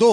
2,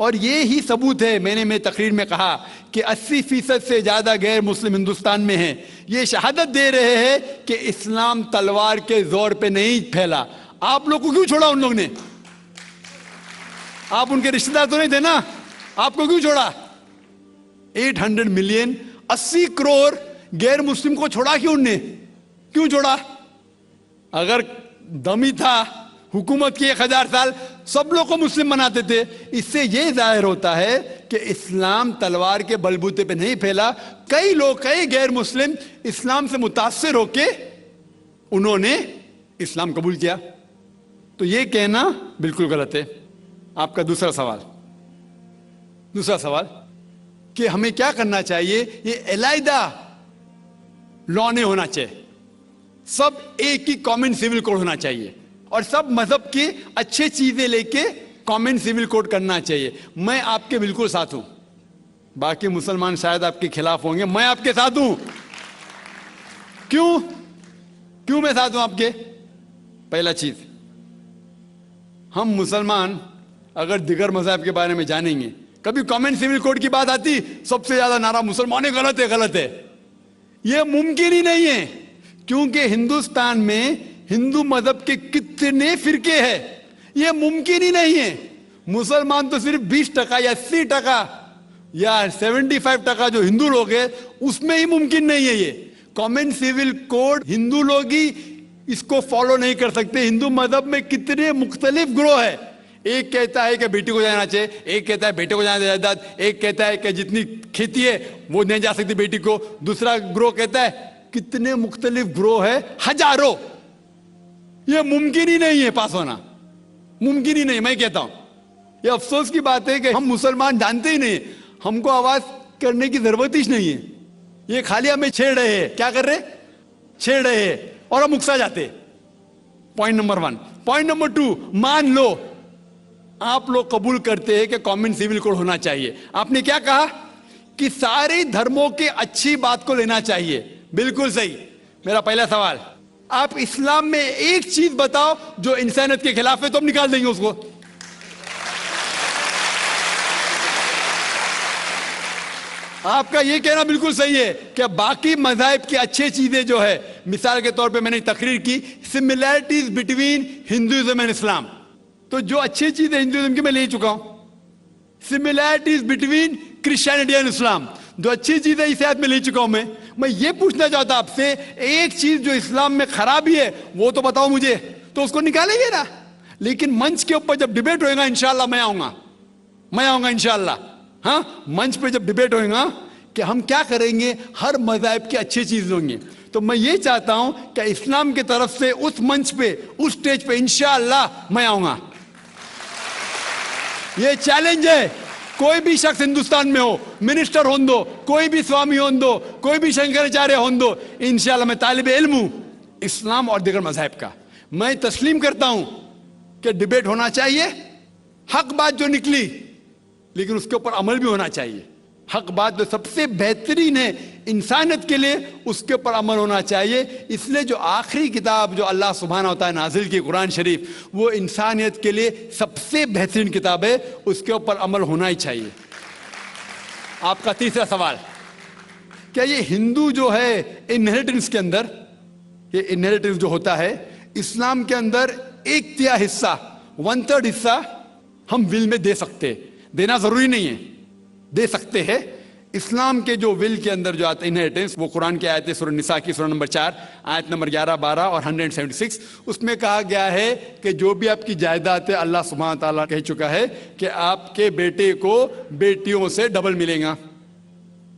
اور یہ ہی ثبوت ہے. میں نے میری تقریر میں کہا کہ 80% سے زیادہ غیر مسلم ہندوستان میں ہیں. یہ شہادت دے رہے ہیں کہ اسلام تلوار کے زور پہ نہیں پھیلا. آپ لوگ کو کیوں چھوڑا ان لوگ نے؟ آپ ان کے رشتہ دار تو نہیں تھے نا؟ آپ کو کیوں چھوڑا؟ 800 ملین 80 کروڑ غیر مسلم کو چھوڑا کیوں ان نے؟ کیوں چھوڑا؟ اگر دمی تھا حکومت کی 1000 سال سب لوگ کو مسلم بناتے تھے. اس سے یہ ظاہر ہوتا ہے کہ اسلام تلوار کے بلبوتے پہ نہیں پھیلا. کئی لوگ کئی غیر مسلم اسلام سے متاثر ہو کے انہوں نے اسلام قبول کیا. تو یہ کہنا بالکل غلط ہے. آپ کا دوسرا سوال کہ ہمیں کیا کرنا چاہیے. یہ علیحدہ لا نہیں ہونا چاہیے. سب ایک ہی کامن سول کوڈ ہونا چاہیے اور سب مذہب کی اچھے چیزیں لے کے کامن سول کوڈ کرنا چاہیے. میں آپ کے بالکل ساتھ ہوں. باقی مسلمان شاید آپ کے خلاف ہوں گے. میں آپ کے ساتھ ہوں. کیوں میں ساتھ ہوں آپ کے؟ پہلا چیز، ہم مسلمان اگر دیگر مذہب کے بارے میں جانیں گے، کبھی کامن سول کوڈ کی بات آتی سب سے زیادہ نعرہ مسلمان غلط ہے. یہ ممکن ہی نہیں ہے، کیونکہ ہندوستان میں ہندو مذہب کے کتنے فرقے ہیں. یہ ممکن ہی نہیں ہے. مسلمان تو صرف 20% یا 80% یا 75% جو ہندو لوگ ہیں اس میں ہی ممکن نہیں ہے. یہ کامن سول کوڈ ہندو لوگ ہی اس کو فالو نہیں کر سکتے. ہندو مذہب میں کتنے مختلف گروہ ہیں. ایک کہتا ہے کہ بیٹی کو جانا چاہیے، ایک کہتا ہے بیٹے کو جانا جائیداد، ایک کہتا ہے کہ جتنی کھیتی ہے وہ نہیں جا سکتی بیٹی کو، دوسرا گروہ کہتا ہے. کتنے مختلف گروہ ہیں، ہزاروں. یہ ممکن ہی نہیں ہے پاس ہونا، ممکن ہی نہیں. میں کہتا ہوں یہ افسوس کی بات ہے کہ ہم مسلمان جانتے ہی نہیں. ہم کو آواز کرنے کی ضرورت ہی نہیں ہے. یہ خالی ہمیں چھیڑ رہے ہیں. کیا کر رہے؟ چھیڑ رہے ہیں اور ہم اکسا جاتے. Point number 1. پوائنٹ نمبر 2، مان لو آپ لوگ قبول کرتے ہیں کہ کامن سول کوڈ ہونا چاہیے. آپ نے کیا کہا کہ سارے دھرموں کے اچھی بات کو لینا چاہیے. بالکل صحیح. میرا پہلا سوال، آپ اسلام میں ایک چیز بتاؤ جو انسانیت کے خلاف ہے تو ہم نکال دیں گے اس کو. آپ کا یہ کہنا بالکل صحیح ہے کہ باقی مذاہب کی اچھی چیزیں جو ہے، مثال کے طور پہ میں نے تقریر کی سملیرٹیز بٹوین ہندوازم اینڈ اسلام. تو جو اچھی چیزیں ہندوازم کی میں لے چکا ہوں. سملیرٹیز بٹوین کرسچینٹی اینڈ اسلام، جو اچھی چیزیں عیسائیت میں لے چکا ہوں. میں یہ پوچھنا چاہتا آپ سے، ایک چیز جو اسلام میں خرابی ہے وہ تو بتاؤ مجھے، تو اس کو نکالیں گے نا. لیکن منچ کے اوپر جب ڈیبیٹ ہوئے گا انشاءاللہ میں آؤں گا انشاءاللہ. ہاں، منچ پہ جب ڈیبیٹ ہوئے گا کہ ہم کیا کریں گے، ہر مذہب کی اچھی چیز ہوں گی. تو میں یہ چاہتا ہوں کہ اسلام کی طرف سے اس منچ پہ، اس سٹیج پہ انشاءاللہ میں آؤں گا. یہ چیلنج ہے. کوئی بھی شخص ہندوستان میں ہو، منسٹر ہون دو، کوئی بھی سوامی ہون دو، کوئی بھی شنکراچاریہ ہون دو، انشاءاللہ میں طالب علم ہوں اسلام اور دیگر مذاہب کا. میں تسلیم کرتا ہوں کہ ڈیبیٹ ہونا چاہیے، حق بات جو نکلی، لیکن اس کے اوپر عمل بھی ہونا چاہیے. حق بات جو سب سے بہترین ہے انسانیت کے لیے، اس کے اوپر عمل ہونا چاہیے. اس لیے جو آخری کتاب جو اللہ سبحانہ و تعالیٰ نازل کی، قرآن شریف، وہ انسانیت کے لیے سب سے بہترین کتاب ہے. اس کے اوپر عمل ہونا ہی چاہیے. آپ کا تیسرا سوال، کیا یہ ہندو جو ہے انہیریٹنس کے اندر، یہ انہیریٹنس جو ہوتا ہے اسلام کے اندر 1/3 حصہ، 1/3 حصہ ہم ول میں دے سکتے. دینا ضروری نہیں ہے، دے سکتے ہیں. اسلام کے جو ول کے اندر جو آتا ہے انہیریٹنس، وہ قرآن کی آیت ہے سورہ نساء کی سورہ نمبر 4 آیت نمبر 11، 12 اور 176. اس میں کہا گیا ہے کہ جو بھی آپ کی جائیداد ہے، اللہ سبحانہ تعالیٰ کہہ چکا ہے کہ آپ کے بیٹے کو بیٹیوں سے ڈبل ملے گا.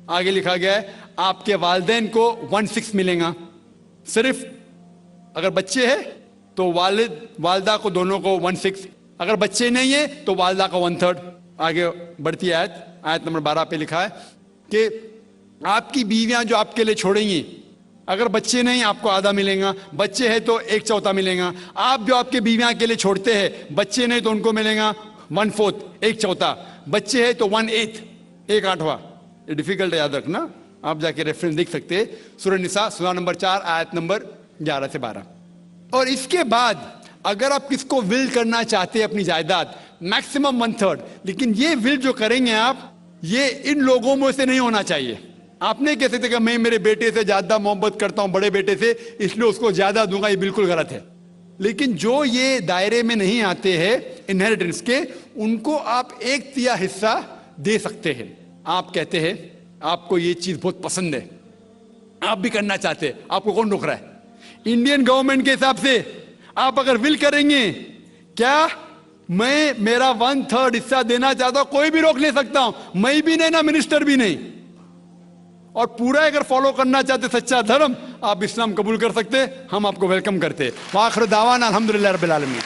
آگے لکھا گیا ہے آپ کے والدین کو 1/6 ملے گا. صرف اگر بچے ہیں تو والد والدہ کو دونوں کو 1/6، اگر بچے نہیں ہیں تو والدہ کا 1/3. آگے بڑھتی آیت نمبر 12 پہ لکھا ہے کہ آپ کی بیویاں جو آپ کے لیے چھوڑیں گی، اگر بچے نہیں آپ کو آدھا ملے گا، بچے ہیں تو 1/4 ملے گا. آپ جو آپ کے بیویاں کے لیے چھوڑتے ہیں، بچے نہیں تو ان کو ملے گا 1/4، 1/4. بچے ہیں تو 1/8، 1/8. یہ ڈیفیکلٹ ہے یاد رکھنا، آپ جا کے ریفرنس دیکھ سکتے ہیں. سورہ نساء سورہ نمبر 4 آیت نمبر 11 سے 12. اور اس کے بعد اگر آپ کس کو ول کرنا چاہتے ہیں اپنی جائیداد میکسیمم 1/3, لیکن یہ ول جو کریں گے آپ, یہ ان لوگوں میں سے نہیں ہونا چاہیے. آپ نے کہہ سکتے کہ میں میرے بیٹے سے زیادہ محبت کرتا ہوں, بڑے بیٹے سے, اس لیے اس کو زیادہ دوں گا, یہ بالکل غلط ہے. لیکن جو یہ دائرے میں نہیں آتے ہیں انہیریٹنس کے, ان کو آپ 1/3 حصہ دے سکتے ہیں. آپ کہتے ہیں آپ کو یہ چیز بہت پسند ہے, آپ بھی کرنا چاہتے ہیں, آپ کو کون روک رہا ہے؟ انڈین گورنمنٹ کے حساب سے آپ اگر ول کریں گے, کیا میں میرا 1/3 حصہ دینا چاہتا ہوں, کوئی بھی روک نہیں سکتا ہوں, میں بھی نہیں, نہ منسٹر بھی نہیں. اور پورا اگر فالو کرنا چاہتے سچا دھرم, آپ اسلام قبول کر سکتے, ہم آپ کو ویلکم کرتے. وآخر دعوانا الحمدللہ رب العالمین.